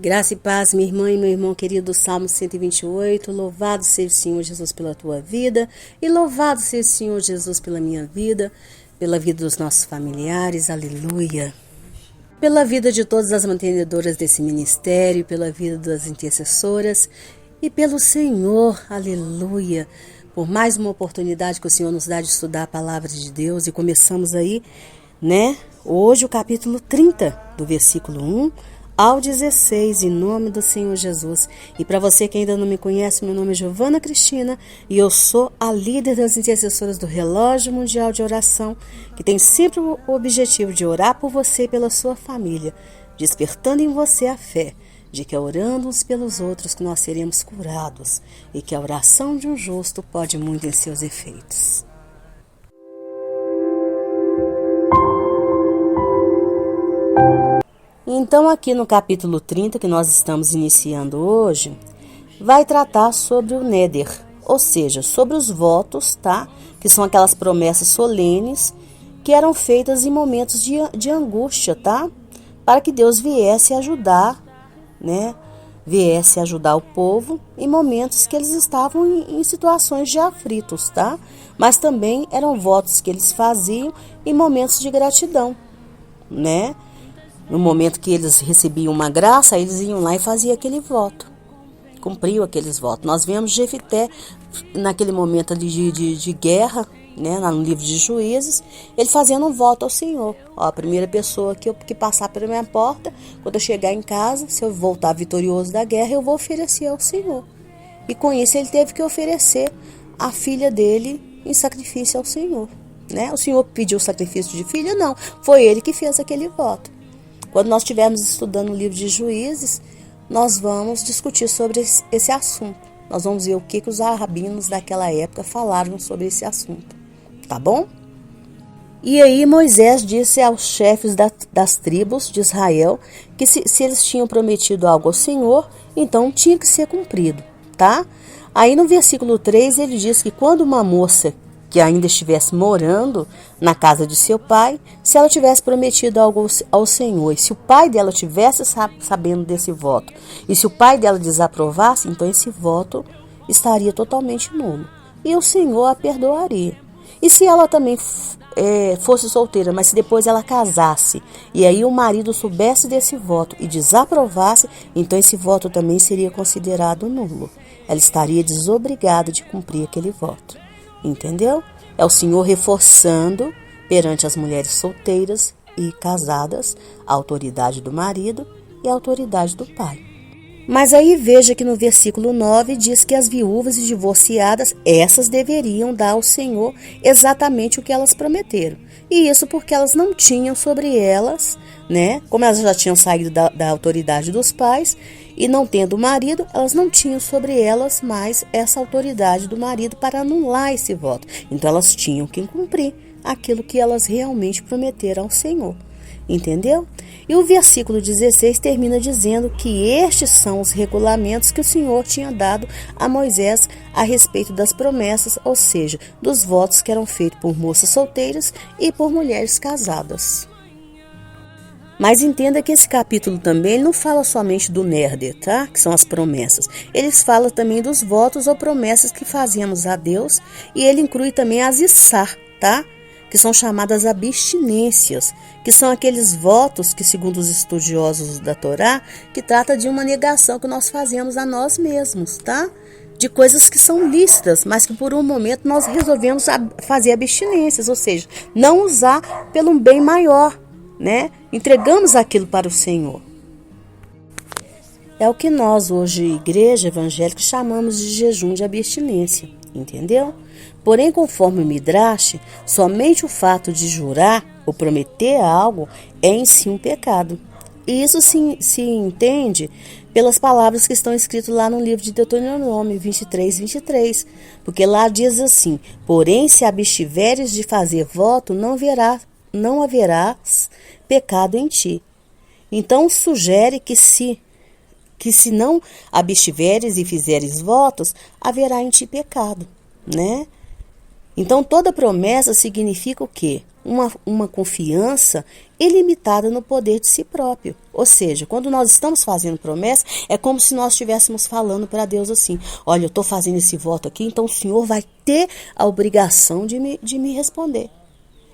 Graça e paz, minha irmã e meu irmão querido, Salmo 128, louvado seja o Senhor Jesus pela tua vida e louvado seja o Senhor Jesus pela minha vida, pela vida dos nossos familiares, aleluia. Pela vida de todas as mantenedoras desse ministério, pela vida das intercessoras e pelo Senhor, aleluia. Por mais uma oportunidade que o Senhor nos dá de estudar a palavra de Deus e começamos aí, hoje o capítulo 30 do versículo 1 ao 16, em nome do Senhor Jesus. E para você que ainda não me conhece, meu nome é Giovana Cristina e eu sou a líder das intercessoras do Relógio Mundial de Oração, que tem sempre o objetivo de orar por você e pela sua família, despertando em você a fé de que é orando uns pelos outros que nós seremos curados e que a oração de um justo pode muito em seus efeitos. Então, aqui no capítulo 30, que nós estamos iniciando hoje, vai tratar sobre o Néder, ou seja, sobre os votos, tá? Que são aquelas promessas solenes que eram feitas em momentos de angústia, tá? Para que Deus viesse ajudar, viesse ajudar o povo em momentos que eles estavam em situações de aflitos, tá? Mas também eram votos que eles faziam em momentos de gratidão, No momento que eles recebiam uma graça, eles iam lá e faziam aquele voto. Cumpriam aqueles votos. Nós vemos Jefité, naquele momento ali de guerra, lá no livro de Juízes, ele fazendo um voto ao Senhor. A primeira pessoa que passar pela minha porta, quando eu chegar em casa, se eu voltar vitorioso da guerra, eu vou oferecer ao Senhor. E com isso ele teve que oferecer a filha dele em sacrifício ao Senhor. O Senhor pediu o sacrifício de filha? Não, foi ele que fez aquele voto. Quando nós estivermos estudando o livro de Juízes, nós vamos discutir sobre esse assunto. Nós vamos ver o que os rabinos daquela época falaram sobre esse assunto. Tá bom? E aí Moisés disse aos chefes das tribos de Israel que se eles tinham prometido algo ao Senhor, então tinha que ser cumprido, tá? Aí no versículo 3 ele diz que quando uma moça que ainda estivesse morando na casa de seu pai, se ela tivesse prometido algo ao Senhor, e se o pai dela tivesse sabendo desse voto, e se o pai dela desaprovasse, então esse voto estaria totalmente nulo, e o Senhor a perdoaria. E se ela também fosse solteira, mas se depois ela casasse, e aí o marido soubesse desse voto e desaprovasse, então esse voto também seria considerado nulo. Ela estaria desobrigada de cumprir aquele voto. Entendeu? É o Senhor reforçando perante as mulheres solteiras e casadas a autoridade do marido e a autoridade do pai. Mas aí veja que no versículo 9 diz que as viúvas e divorciadas, essas deveriam dar ao Senhor exatamente o que elas prometeram. E isso porque elas não tinham sobre elas, como elas já tinham saído da autoridade dos pais, e não tendo marido, elas não tinham sobre elas mais essa autoridade do marido para anular esse voto. Então elas tinham que cumprir aquilo que elas realmente prometeram ao Senhor. Entendeu? E o versículo 16 termina dizendo que estes são os regulamentos que o Senhor tinha dado a Moisés a respeito das promessas, ou seja, dos votos que eram feitos por moças solteiras e por mulheres casadas. Mas entenda que esse capítulo também não fala somente do Néder, tá? Que são as promessas. Ele fala também dos votos ou promessas que fazemos a Deus, e ele inclui também as Issar, tá? Que são chamadas abstinências, que são aqueles votos que, segundo os estudiosos da Torá, que trata de uma negação que nós fazemos a nós mesmos, tá? De coisas que são lícitas, mas que por um momento nós resolvemos fazer abstinências, ou seja, não usar pelo um bem maior, Entregamos aquilo para o Senhor. É o que nós hoje, igreja evangélica, chamamos de jejum de abstinência, entendeu? Porém, conforme o Midrash, somente o fato de jurar ou prometer algo é em si um pecado. E isso se entende pelas palavras que estão escritas lá no livro de Deuteronômio 23, porque lá diz assim: porém, se abstiveres de fazer voto, não haverás pecado em ti. Então sugere que se não abstiveres e fizeres votos, haverá em ti pecado, Então toda promessa significa o quê? uma confiança ilimitada no poder de si próprio. Ou seja, quando nós estamos fazendo promessa, é como se nós estivéssemos falando para Deus assim: olha, eu estou fazendo esse voto aqui, então o Senhor vai ter a obrigação de me responder.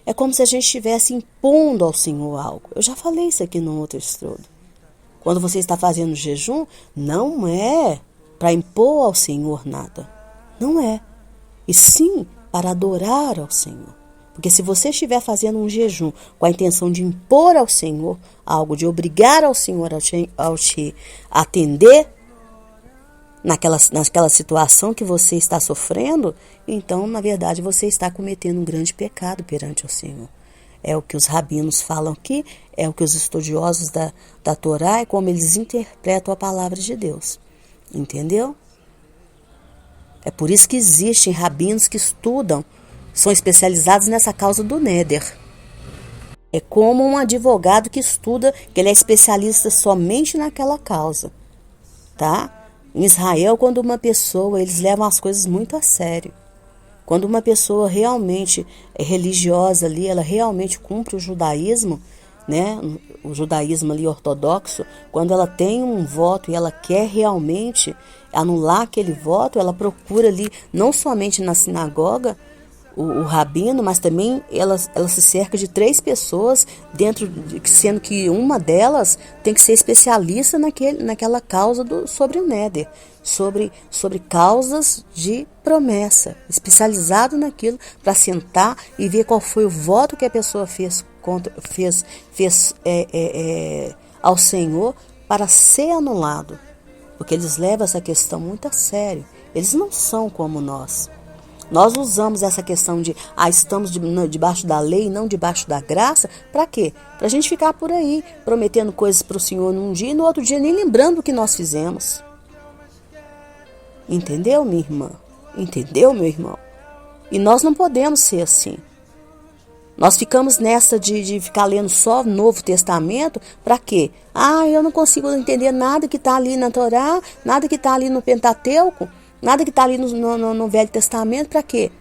É como se a gente estivesse impondo ao Senhor algo. Eu já falei isso aqui no outro estudo. Quando você está fazendo jejum, não é para impor ao Senhor nada. Não é. E sim para adorar ao Senhor. Porque se você estiver fazendo um jejum com a intenção de impor ao Senhor algo, de obrigar ao Senhor ao te atender naquela situação que você está sofrendo, então, na verdade, você está cometendo um grande pecado perante o Senhor. É o que os rabinos falam aqui, é o que os estudiosos da Torá, é como eles interpretam a palavra de Deus. Entendeu? É por isso que existem rabinos que estudam, são especializados nessa causa do Néder. É como um advogado que estuda, que ele é especialista somente naquela causa. Tá? Em Israel, quando uma pessoa, eles levam as coisas muito a sério. Quando uma pessoa realmente é religiosa ali, ela realmente cumpre o judaísmo, né? O judaísmo ali ortodoxo, quando ela tem um voto e ela quer realmente anular aquele voto, ela procura ali, não somente na sinagoga, o rabino, mas também ela se cerca de 3 pessoas, sendo que uma delas tem que ser especialista naquela causa sobre o Néder, sobre causas de promessa, especializado naquilo, para sentar e ver qual foi o voto que a pessoa fez ao Senhor para ser anulado, porque eles levam essa questão muito a sério. Eles não são como nós. Nós usamos essa questão de estamos debaixo da lei e não debaixo da graça. Para quê? Para a gente ficar por aí, prometendo coisas para o Senhor num dia e no outro dia nem lembrando o que nós fizemos. Entendeu, minha irmã? Entendeu, meu irmão? E nós não podemos ser assim. Nós ficamos nessa de ficar lendo só o Novo Testamento. Para quê? Eu não consigo entender nada que está ali na Torá, nada que está ali no Pentateuco. Nada que está ali no Velho Testamento, para quê?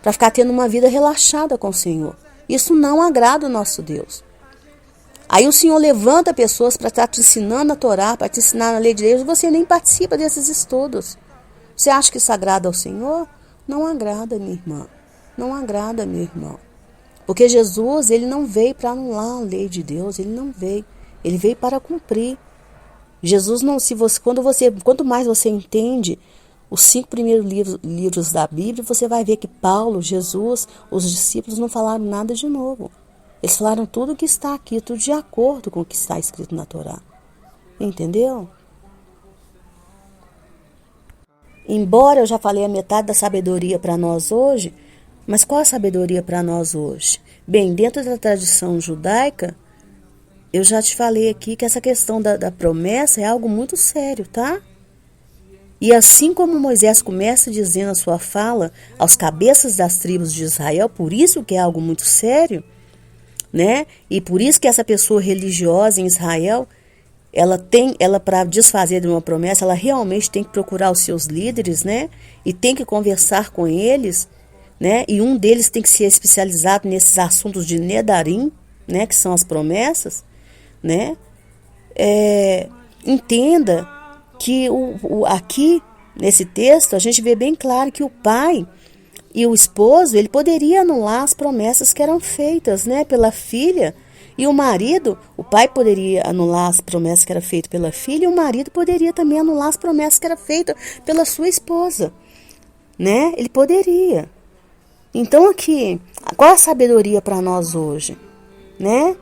Para ficar tendo uma vida relaxada com o Senhor. Isso não agrada o nosso Deus. Aí o Senhor levanta pessoas para estar te ensinando a Torá, para te ensinar a lei de Deus, e você nem participa desses estudos. Você acha que isso agrada ao Senhor? Não agrada, minha irmã. Não agrada, meu irmão. Porque Jesus, ele não veio para anular a lei de Deus, ele não veio. Ele veio para cumprir. Jesus não, quanto mais você entende os 5 primeiros livros da Bíblia, você vai ver que Paulo, Jesus, os discípulos não falaram nada de novo. Eles falaram tudo o que está aqui, tudo de acordo com o que está escrito na Torá. Entendeu? Embora eu já falei a metade da sabedoria para nós hoje, mas qual a sabedoria para nós hoje? Bem, dentro da tradição judaica, eu já te falei aqui que essa questão da promessa é algo muito sério, tá? E assim como Moisés começa dizendo a sua fala aos cabeças das tribos de Israel, por isso que é algo muito sério, né? E por isso que essa pessoa religiosa em Israel, ela para desfazer de uma promessa, ela realmente tem que procurar os seus líderes, né? E tem que conversar com eles, né? E um deles tem que ser especializado nesses assuntos de Nedarim, né? Que são as promessas, né? Entenda que aqui, nesse texto, a gente vê bem claro que o pai e o esposo, ele poderia anular as promessas que eram feitas, né, pela filha, e o marido, o pai poderia anular as promessas que eram feitas pela filha, e o marido poderia também anular as promessas que eram feitas pela sua esposa, né, ele poderia. Então aqui, qual a sabedoria para nós hoje, né,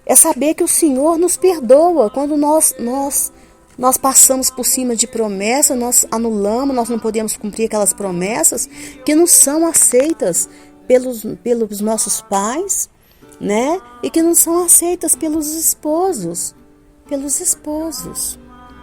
é saber que o Senhor nos perdoa quando nós passamos por cima de promessas, nós anulamos, nós não podemos cumprir aquelas promessas que não são aceitas pelos nossos pais, né? E que não são aceitas pelos esposos,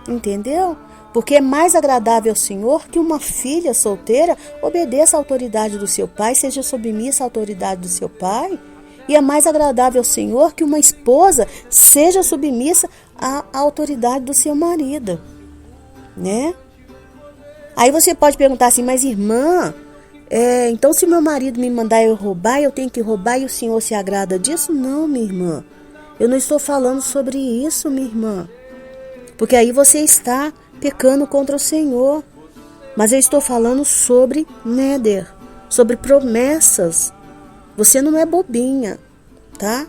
entendeu? Porque é mais agradável ao Senhor que uma filha solteira obedeça à autoridade do seu pai, seja submissa à autoridade do seu pai. E é mais agradável ao Senhor que uma esposa seja submissa à autoridade do seu marido, né? Aí você pode perguntar assim, mas irmã, Então se meu marido me mandar eu roubar, eu tenho que roubar e o Senhor se agrada disso? Não, minha irmã. Eu não estou falando sobre isso, minha irmã. Porque aí você está pecando contra o Senhor. Mas eu estou falando sobre néder, sobre promessas. Você não é bobinha, tá?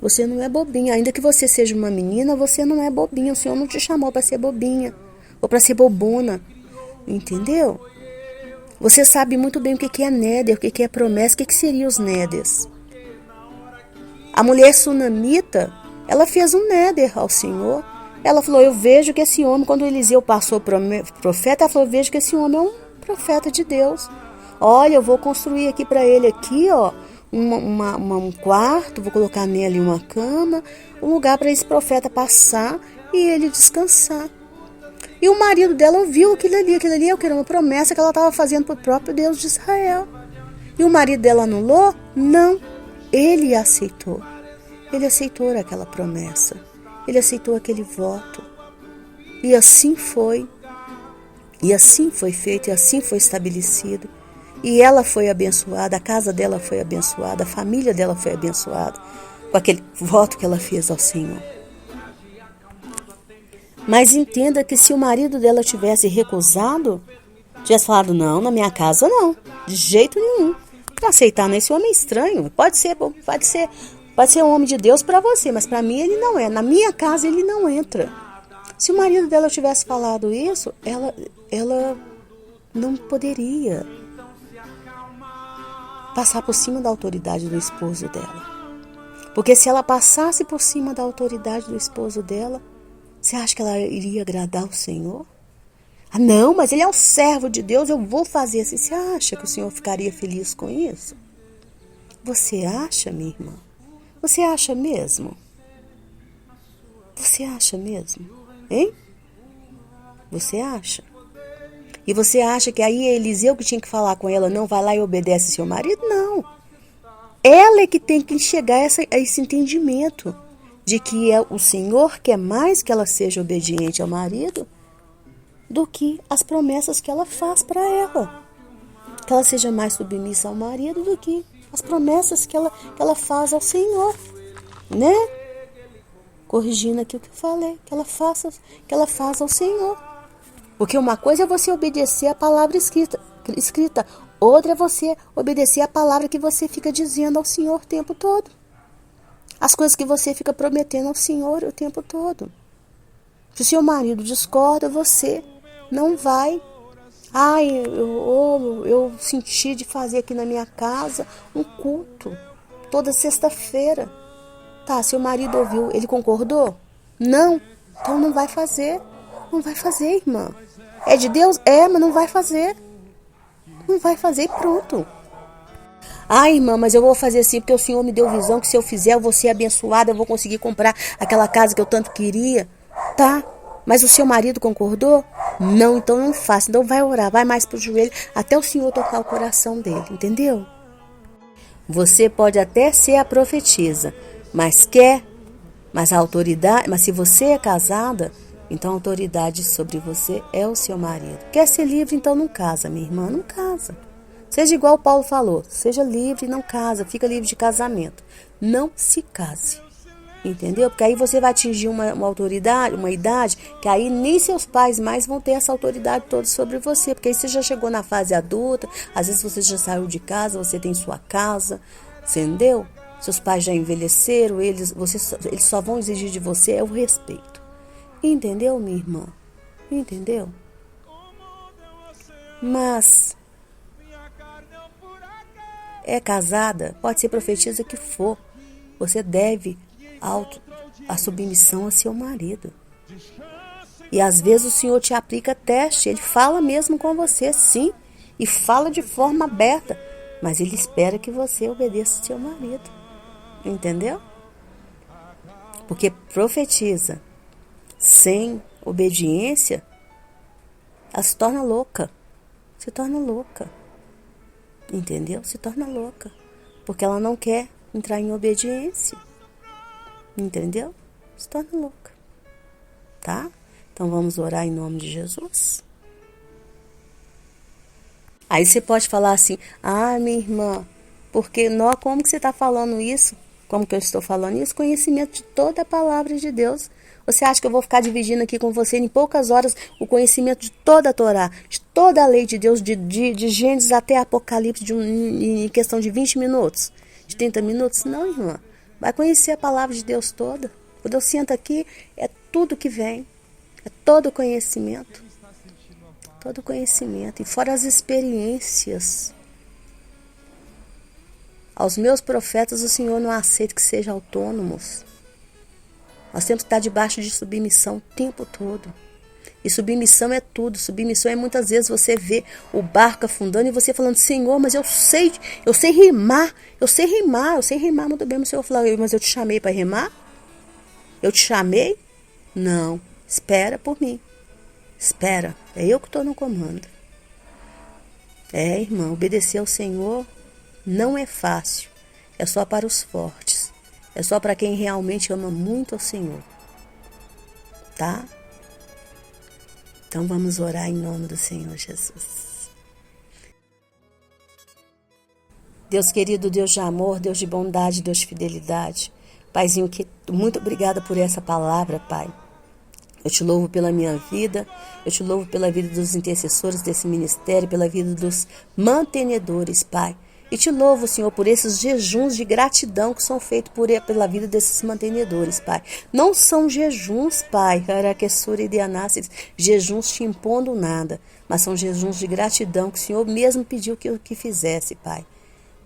Você não é bobinha. Ainda que você seja uma menina, você não é bobinha. O Senhor não te chamou para ser bobinha ou para ser bobona. Entendeu? Você sabe muito bem o que é néder, o que é promessa, o que seriam os néders. A mulher sunamita, ela fez um néder ao Senhor. Ela falou, eu vejo que esse homem, quando Eliseu passou profeta, ela falou, eu vejo que esse homem é um profeta de Deus. Olha, eu vou construir aqui para ele aqui, ó, um quarto, vou colocar nele uma cama, um lugar para esse profeta passar e ele descansar. E o marido dela ouviu aquilo ali é o que era uma promessa que ela estava fazendo para o próprio Deus de Israel. E o marido dela anulou? Não, ele aceitou. Ele aceitou aquela promessa. Ele aceitou aquele voto. E assim foi. E assim foi feito, e assim foi estabelecido. E ela foi abençoada, a casa dela foi abençoada, a família dela foi abençoada com aquele voto que ela fez ao Senhor. Mas entenda que se o marido dela tivesse recusado, tivesse falado, não, na minha casa não, de jeito nenhum. Não aceitar nesse homem estranho, pode ser um homem de Deus para você, mas para mim ele não é. Na minha casa ele não entra. Se o marido dela tivesse falado isso, ela não poderia passar por cima da autoridade do esposo dela. Porque se ela passasse por cima da autoridade do esposo dela, você acha que ela iria agradar o Senhor? Ah, não, mas ele é um servo de Deus, eu vou fazer assim. Você acha que o Senhor ficaria feliz com isso? Você acha, minha irmã? Você acha mesmo? Você acha mesmo? Hein? Você acha? E você acha que aí é Eliseu que tinha que falar com ela, não, vai lá e obedece seu marido? Não. Ela é que tem que chegar a esse entendimento de que é o Senhor quer mais que ela seja obediente ao marido do que as promessas que ela faz para ela. Que ela seja mais submissa ao marido do que as promessas que ela faz ao Senhor, né? Corrigindo aqui o que eu falei, que ela faz ao Senhor. Porque uma coisa é você obedecer a palavra escrita, outra é você obedecer a palavra que você fica dizendo ao Senhor o tempo todo. As coisas que você fica prometendo ao Senhor o tempo todo. Se o seu marido discorda, você não vai. Eu senti de fazer aqui na minha casa um culto toda sexta-feira. Tá, seu marido ouviu, ele concordou? Não, então não vai fazer. Não vai fazer, irmã. É de Deus? É, mas não vai fazer. Não vai fazer e pronto. Irmã, mas eu vou fazer assim porque o Senhor me deu visão que se eu fizer eu vou ser abençoada, eu vou conseguir comprar aquela casa que eu tanto queria. Tá, mas o seu marido concordou? Não, então não faça. Então vai orar, vai mais pro joelho até o Senhor tocar o coração dele, entendeu? Você pode até ser a profetisa, mas a autoridade, mas se você é casada, então a autoridade sobre você é o seu marido. Quer ser livre, então não casa, minha irmã, não casa. Seja igual o Paulo falou, seja livre e não casa, fica livre de casamento. Não se case, entendeu? Porque aí você vai atingir uma autoridade, uma idade, que aí nem seus pais mais vão ter essa autoridade toda sobre você, porque aí você já chegou na fase adulta, às vezes você já saiu de casa, você tem sua casa, entendeu? Seus pais já envelheceram, eles só vão exigir de você é o respeito. Entendeu, minha irmã? Entendeu? Mas é casada, pode ser profetisa que for. Você deve a submissão a seu marido. E às vezes o Senhor te aplica teste, ele fala mesmo com você, sim, e fala de forma aberta, mas ele espera que você obedeça ao seu marido. Entendeu? Porque profetiza sem obediência, ela se torna louca. Se torna louca. Entendeu? Se torna louca. Porque ela não quer entrar em obediência. Entendeu? Se torna louca. Tá? Então vamos orar em nome de Jesus. Aí você pode falar assim, ah, minha irmã, porque não, como que você está falando isso? Como que eu estou falando isso? Conhecimento de toda a palavra de Deus. Você acha que eu vou ficar dividindo aqui com você em poucas horas o conhecimento de toda a Torá, de toda a lei de Deus, de Gênesis até Apocalipse, em questão de 20 minutos, de 30 minutos? Não, irmã. Vai conhecer a palavra de Deus toda. Quando eu sento aqui, é tudo que vem. É todo conhecimento. Todo conhecimento. E fora as experiências. Aos meus profetas, o Senhor não aceita que sejam autônomos. Nós temos que estar debaixo de submissão o tempo todo. E submissão é tudo. Submissão é muitas vezes você vê o barco afundando e você falando, Senhor, mas eu sei rimar muito bem. O Senhor falou, mas eu te chamei para rimar? Eu te chamei? Não. Espera por mim. Espera. É eu que estou no comando. Irmão, obedecer ao Senhor não é fácil. É só para os fortes. É só para quem realmente ama muito ao Senhor. Tá? Então vamos orar em nome do Senhor Jesus. Deus querido, Deus de amor, Deus de bondade, Deus de fidelidade. Paizinho, muito obrigada por essa palavra, Pai. Eu te louvo pela minha vida, eu te louvo pela vida dos intercessores desse ministério, pela vida dos mantenedores, Pai. E te louvo, Senhor, por esses jejuns de gratidão que são feitos pela vida desses mantenedores, Pai. Não são jejuns, Pai, jejuns te impondo nada, mas são jejuns de gratidão que o Senhor mesmo pediu que eu fizesse, Pai.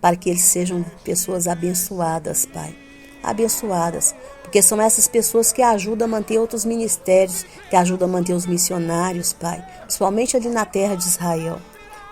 Para que eles sejam pessoas abençoadas, Pai. Abençoadas, porque são essas pessoas que ajudam a manter outros ministérios, que ajudam a manter os missionários, Pai, principalmente ali na terra de Israel.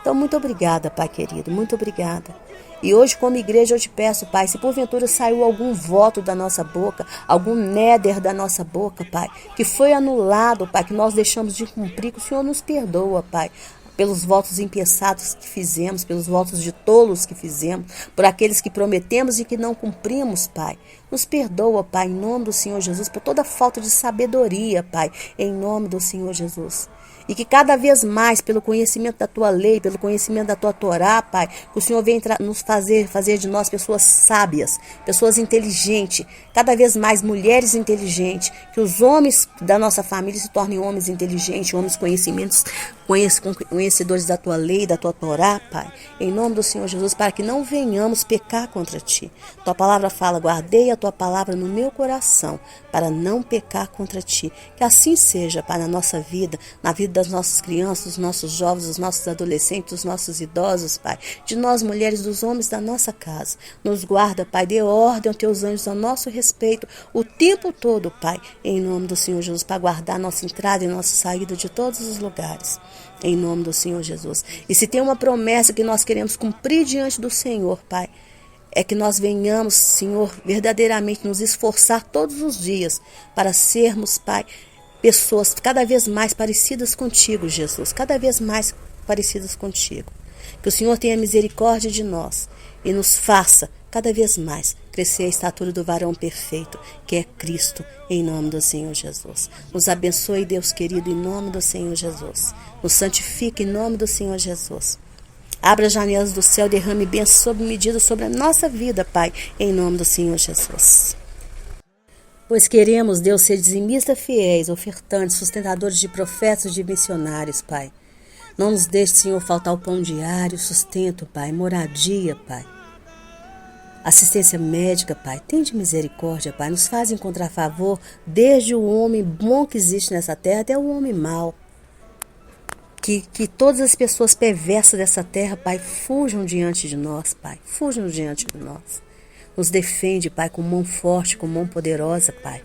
Então, muito obrigada, Pai querido, muito obrigada. E hoje, como igreja, eu te peço, Pai, se porventura saiu algum voto da nossa boca, algum néder da nossa boca, Pai, que foi anulado, Pai, que nós deixamos de cumprir, que o Senhor nos perdoa, Pai, pelos votos impensados que fizemos, pelos votos de tolos que fizemos, por aqueles que prometemos e que não cumprimos, Pai. Nos perdoa, Pai, em nome do Senhor Jesus, por toda falta de sabedoria, Pai, em nome do Senhor Jesus. E que cada vez mais, pelo conhecimento da Tua lei, pelo conhecimento da Tua Torá, Pai, que o Senhor venha nos fazer de nós pessoas sábias, pessoas inteligentes, cada vez mais mulheres inteligentes, que os homens da nossa família se tornem homens inteligentes, homens conhecedores da Tua lei, da Tua Torá, Pai, em nome do Senhor Jesus, para que não venhamos pecar contra Ti. Tua palavra fala, guardei a Tua palavra no meu coração, para não pecar contra Ti. Que assim seja, Pai, na nossa vida, na vida das nossas crianças, dos nossos jovens, dos nossos adolescentes, dos nossos idosos, Pai, de nós mulheres, dos homens da nossa casa. Nos guarda, Pai, dê ordem aos Teus anjos a nosso respeito o tempo todo, Pai, em nome do Senhor Jesus, para guardar nossa entrada e nossa saída de todos os lugares. Em nome do Senhor Jesus. E se tem uma promessa que nós queremos cumprir diante do Senhor, Pai, é que nós venhamos, Senhor, verdadeiramente nos esforçar todos os dias para sermos, Pai, pessoas cada vez mais parecidas contigo, Jesus, cada vez mais parecidas contigo. Que o Senhor tenha misericórdia de nós e nos faça cada vez mais crescer a estatura do varão perfeito, que é Cristo, em nome do Senhor Jesus. Nos abençoe, Deus querido, em nome do Senhor Jesus. Nos santifique em nome do Senhor Jesus. Abra as janelas do céu, derrame bênçãos sob medida sobre a nossa vida, Pai, em nome do Senhor Jesus. Pois queremos, Deus, ser dizimistas fiéis, ofertantes, sustentadores de profetas e de missionários, Pai. Não nos deixe, Senhor, faltar o pão diário, sustento, Pai, moradia, Pai. Assistência médica, Pai, tende misericórdia, Pai, nos faz encontrar favor desde o homem bom que existe nessa terra até o homem mau. Que todas as pessoas perversas dessa terra, Pai, fujam diante de nós, Pai, fujam diante de nós. Nos defende, Pai, com mão forte, com mão poderosa, Pai.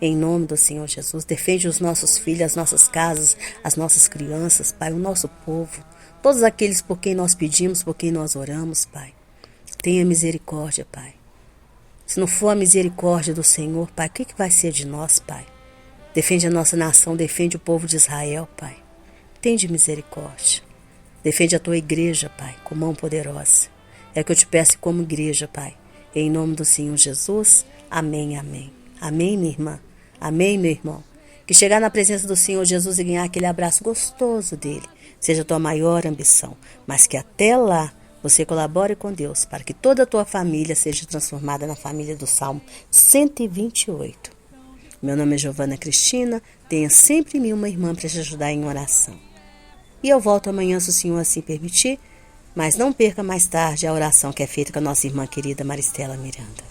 Em nome do Senhor Jesus, defende os nossos filhos, as nossas casas, as nossas crianças, Pai, o nosso povo. Todos aqueles por quem nós pedimos, por quem nós oramos, Pai. Tenha misericórdia, Pai. Se não for a misericórdia do Senhor, Pai, o que vai ser de nós, Pai? Defende a nossa nação, defende o povo de Israel, Pai. Tende misericórdia. Defende a Tua igreja, Pai, com mão poderosa. É o que eu te peço como igreja, Pai. Em nome do Senhor Jesus, amém, amém. Amém, minha irmã. Amém, meu irmão. Que chegar na presença do Senhor Jesus e ganhar aquele abraço gostoso dele, seja a tua maior ambição, mas que até lá você colabore com Deus para que toda a tua família seja transformada na família do Salmo 128. Meu nome é Giovana Cristina, tenha sempre em mim uma irmã para te ajudar em oração. E eu volto amanhã, se o Senhor assim permitir, mas não perca mais tarde a oração que é feita com a nossa irmã querida Maristela Miranda.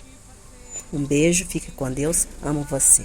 Um beijo, fique com Deus, amo você.